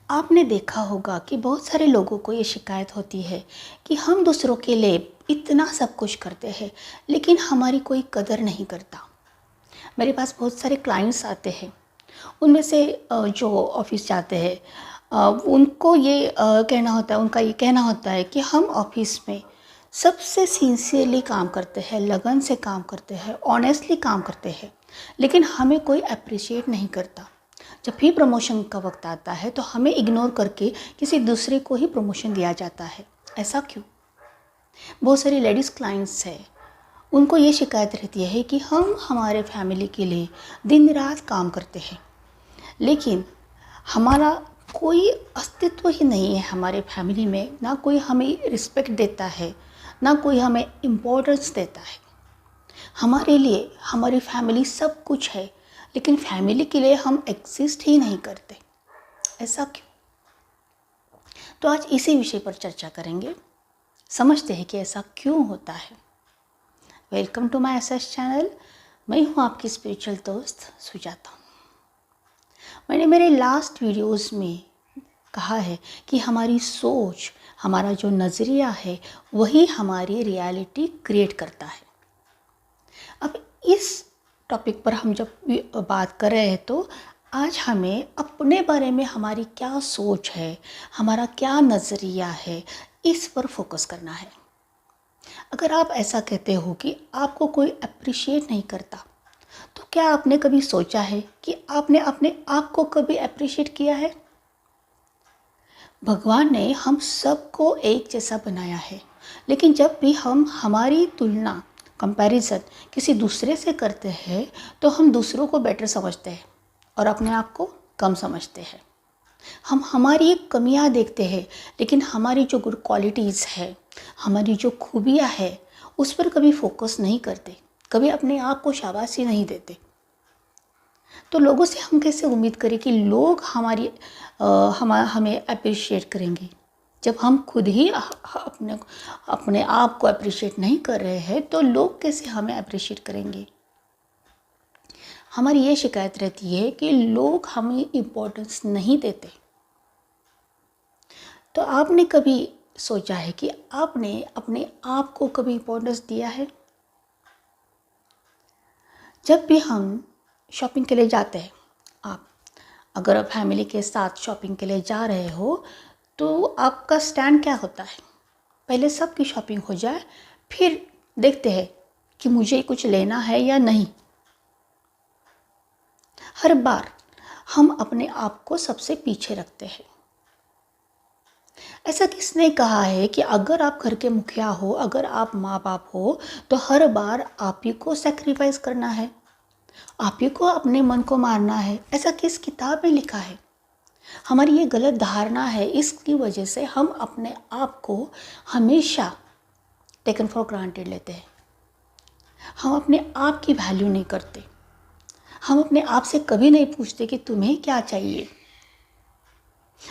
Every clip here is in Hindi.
आपने देखा होगा कि बहुत सारे लोगों को ये शिकायत होती है कि हम दूसरों के लिए इतना सब कुछ करते हैं लेकिन हमारी कोई कदर नहीं करता। मेरे पास बहुत सारे क्लाइंट्स आते हैं, उनमें से जो ऑफिस जाते हैं उनको ये कहना होता है, उनका ये कहना होता है कि हम ऑफिस में सबसे सिंसियरली काम करते हैं, लगन से काम करते हैं, ऑनेस्टली काम करते हैं, लेकिन हमें कोई अप्रिशिएट नहीं करता। जब भी प्रमोशन का वक्त आता है तो हमें इग्नोर करके किसी दूसरे को ही प्रमोशन दिया जाता है। ऐसा क्यों? बहुत सारी लेडीज़ क्लाइंट्स हैं, उनको ये शिकायत रहती है कि हम हमारे फैमिली के लिए दिन रात काम करते हैं लेकिन हमारा कोई अस्तित्व ही नहीं है हमारे फैमिली में, ना कोई हमें रिस्पेक्ट देता है, ना कोई हमें इम्पोर्टेंस देता है। हमारे लिए हमारी फैमिली सब कुछ है लेकिन फैमिली के लिए हम एग्जिस्ट ही नहीं करते। ऐसा क्यों? तो आज इसी विषय पर चर्चा करेंगे, समझते हैं कि ऐसा क्यों होता है। Welcome to my SS channel. मैं हूँ आपकी स्पिरिचुअल दोस्त सुजाता। मैंने मेरे लास्ट वीडियोस में कहा है कि हमारी सोच, हमारा जो नज़रिया है वही हमारी रियलिटी क्रिएट करता है। अब इस टॉपिक पर हम जब बात कर रहे हैं तो आज हमें अपने बारे में हमारी क्या सोच है, हमारा क्या नज़रिया है, इस पर फोकस करना है। अगर आप ऐसा कहते हो कि आपको कोई अप्रिशिएट नहीं करता, तो क्या आपने कभी सोचा है कि आपने अपने आप को कभी अप्रिशिएट किया है? भगवान ने हम सबको एक जैसा बनाया है, लेकिन जब भी हम हमारी तुलना, कंपैरिजन किसी दूसरे से करते हैं तो हम दूसरों को बेटर समझते हैं और अपने आप को कम समझते हैं। हम हमारी कमियां देखते हैं लेकिन हमारी जो गुड क्वालिटीज़ है, हमारी जो खूबियां है, उस पर कभी फोकस नहीं करते, कभी अपने आप को शाबाशी नहीं देते। तो लोगों से हम कैसे उम्मीद करें कि लोग हमें अप्रिशिएट करेंगे जब हम खुद ही अपने आप को अप्रिशिएट नहीं कर रहे हैं? तो लोग कैसे हमें अप्रिशिएट करेंगे? हमारी ये शिकायत रहती है कि लोग हमें इम्पोर्टेंस नहीं देते। तो आपने कभी सोचा है कि आपने अपने आप को कभी इम्पोर्टेंस दिया है? जब भी हम शॉपिंग के लिए जाते हैं, आप अगर आप फैमिली के साथ शॉपिंग के लिए जा रहे हो तो आपका स्टैंड क्या होता है? पहले सबकी शॉपिंग हो जाए, फिर देखते हैं कि मुझे कुछ लेना है या नहीं। हर बार हम अपने आप को सबसे पीछे रखते हैं। ऐसा किसने कहा है कि अगर आप घर के मुखिया हो, अगर आप माँ बाप हो, तो हर बार आप ही को सेक्रीफाइस करना है, आप ही को अपने मन को मारना है? ऐसा किस किताब में लिखा है? हमारी ये गलत धारणा है, इसकी वजह से हम अपने आप को हमेशा टेकन फॉर ग्रांटेड लेते हैं। हम अपने आप की वैल्यू नहीं करते। हम अपने आप से कभी नहीं पूछते कि तुम्हें क्या चाहिए।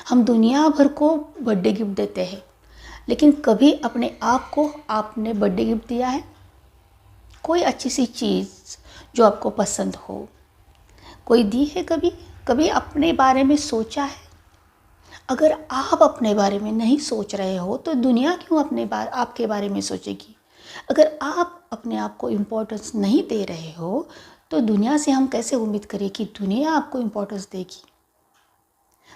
हम दुनिया भर को बर्थडे गिफ्ट देते हैं लेकिन कभी अपने आप को आपने बर्थडे गिफ्ट दिया है? कोई अच्छी सी चीज़ जो आपको पसंद हो, कोई दी है कभी? कभी अपने बारे में सोचा है? अगर आप अपने बारे में नहीं सोच रहे हो तो दुनिया क्यों आपके बारे में सोचेगी? अगर आप अपने आप को इम्पोर्टेंस नहीं दे रहे हो तो दुनिया से हम कैसे उम्मीद करें कि दुनिया आपको इम्पोर्टेंस देगी?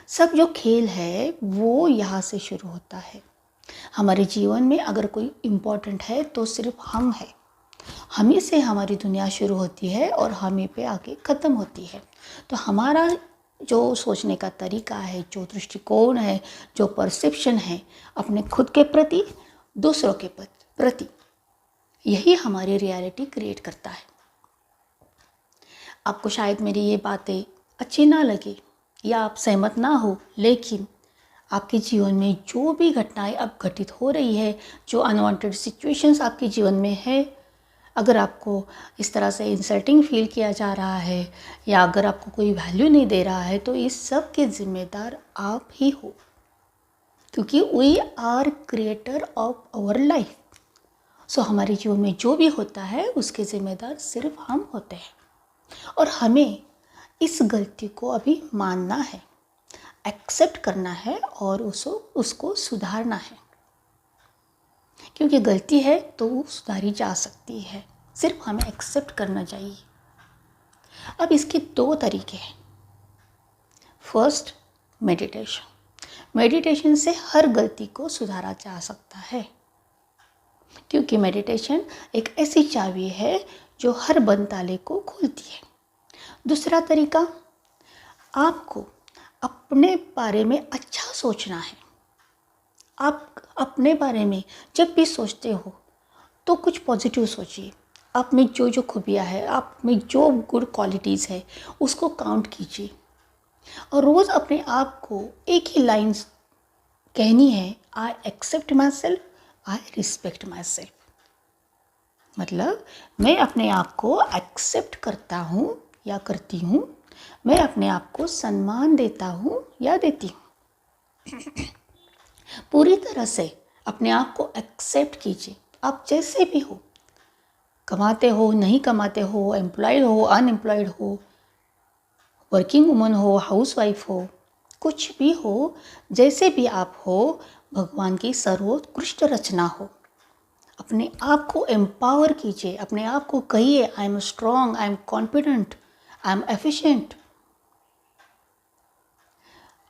सब जो खेल है वो यहाँ से शुरू होता है। हमारे जीवन में अगर कोई इम्पोर्टेंट है तो सिर्फ हम हैं। हमें से हमारी दुनिया शुरू होती है और हमें पे आके ख़त्म होती है। तो हमारा जो सोचने का तरीका है, जो दृष्टिकोण है, जो परसेप्शन है अपने खुद के प्रति, दूसरों के प्रति, यही हमारी रियलिटी क्रिएट करता है। आपको शायद मेरी ये बातें अच्छी ना लगे या आप सहमत ना हो, लेकिन आपके जीवन में जो भी घटनाएं अब घटित हो रही है, जो अनवांटेड सिचुएशंस आपके जीवन में है, अगर आपको इस तरह से इंसल्टिंग फील किया जा रहा है या अगर आपको कोई वैल्यू नहीं दे रहा है, तो इस सब के ज़िम्मेदार आप ही हो, क्योंकि we are creator of our life. So हमारे जीवन में जो भी होता है उसके ज़िम्मेदार सिर्फ हम होते हैं और हमें इस गलती को अभी मानना है। एक्सेप्ट करना है और उसको सुधारना है, क्योंकि गलती है तो वो सुधारी जा सकती है, सिर्फ हमें एक्सेप्ट करना चाहिए। अब इसके दो तरीके हैं। First, meditation. मेडिटेशन से हर गलती को सुधारा जा सकता है, क्योंकि मेडिटेशन एक ऐसी चाबी है जो हर बंद ताले को खोलती है। दूसरा तरीका, आपको अपने बारे में अच्छा सोचना है। आप अपने बारे में जब भी सोचते हो तो कुछ पॉजिटिव सोचिए। आप में जो जो खूबियाँ है, आप में जो गुड क्वालिटीज़ है, उसको काउंट कीजिए और रोज़ अपने आप को एक ही लाइन कहनी है, I accept myself, I respect myself. मतलब मैं अपने आप को एक्सेप्ट करता हूँ या करती हूँ, मैं अपने आप को सम्मान देता हूँ या देती हूँ। पूरी तरह से अपने आप को एक्सेप्ट कीजिए। आप जैसे भी हो, कमाते हो नहीं कमाते हो, एम्प्लॉयड हो अनएम्प्लॉयड हो, वर्किंग वुमन हो हाउसवाइफ हो, कुछ भी हो, जैसे भी आप हो, भगवान की सर्वोत्कृष्ट रचना हो। अपने आप को एम्पावर कीजिए, अपने आप को कहिए I am strong, I am confident, I am efficient.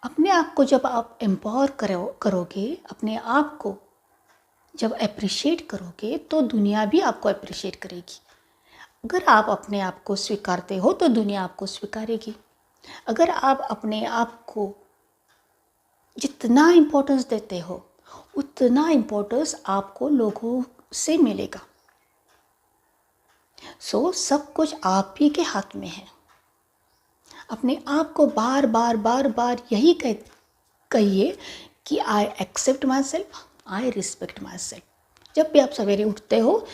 अपने आप को जब आप एम्पावर करोगे, अपने आप को जब अप्रिशिएट करोगे तो दुनिया भी आपको अप्रिशिएट करेगी। अगर आप अपने आप को स्वीकारते हो तो दुनिया आपको स्वीकारेगी। अगर आप अपने आप को जितना इम्पोर्टेंस देते हो उतना इम्पोर्टेंस आपको लोगों से मिलेगा। सब कुछ आप ही के हाथ में है। अपने आप को बार बार बार बार यही कहिए कि I accept myself, I respect myself. जब भी आप सवेरे उठते हो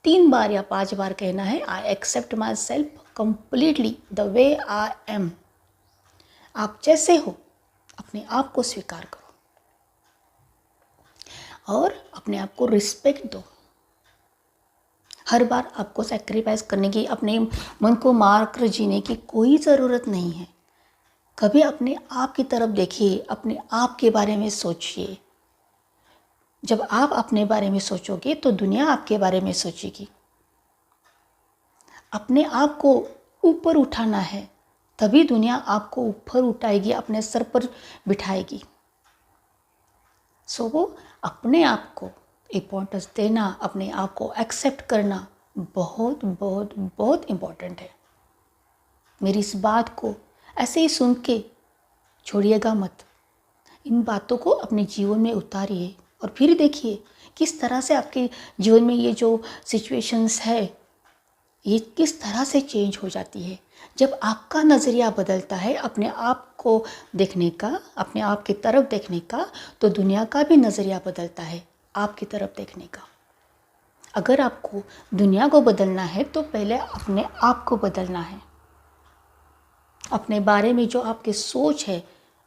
3 बार या 5 बार कहना है, I accept myself completely the way I am. आप जैसे हो अपने आप को स्वीकार करो और अपने आप को रिस्पेक्ट दो। हर बार आपको सैक्रिफाइस करने की, अपने मन को मार कर जीने की कोई ज़रूरत नहीं है। कभी अपने आप की तरफ देखिए, अपने आप के बारे में सोचिए। जब आप अपने बारे में सोचोगे तो दुनिया आपके बारे में सोचेगी। अपने आप को ऊपर उठाना है, तभी दुनिया आपको ऊपर उठाएगी, अपने सर पर बिठाएगी। अपने आप को इम्पोर्टेंस देना, अपने आप को एक्सेप्ट करना बहुत बहुत बहुत इम्पोर्टेंट है। मेरी इस बात को ऐसे ही सुन के छोड़िएगा मत। इन बातों को अपने जीवन में उतारिए और फिर देखिए किस तरह से आपके जीवन में ये जो सिचुएशंस है ये किस तरह से चेंज हो जाती है। जब आपका नज़रिया बदलता है अपने आप को देखने का, अपने आप की तरफ देखने का, तो दुनिया का भी नज़रिया बदलता है आपकी तरफ देखने का। अगर आपको दुनिया को बदलना है तो पहले अपने आप को बदलना है। अपने बारे में जो आपकी सोच है,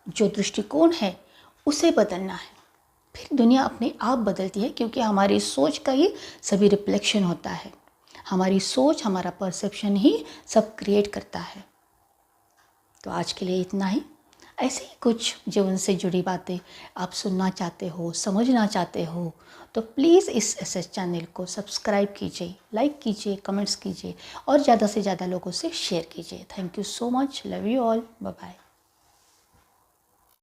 जो दृष्टिकोण है, उसे बदलना है। फिर दुनिया अपने आप बदलती है, क्योंकि हमारी सोच का ही सभी रिफ्लेक्शन होता है। हमारी सोच, हमारा परसेप्शन ही सब क्रिएट करता है। तो आज के लिए इतना ही। ऐसे ही कुछ जीवन से जुड़ी बातें आप सुनना चाहते हो, समझना चाहते हो, तो प्लीज़ इस SS चैनल को सब्सक्राइब कीजिए, लाइक कीजिए, कमेंट्स कीजिए और ज़्यादा से ज़्यादा लोगों से शेयर कीजिए। Thank you so much. Love you all. Bye bye.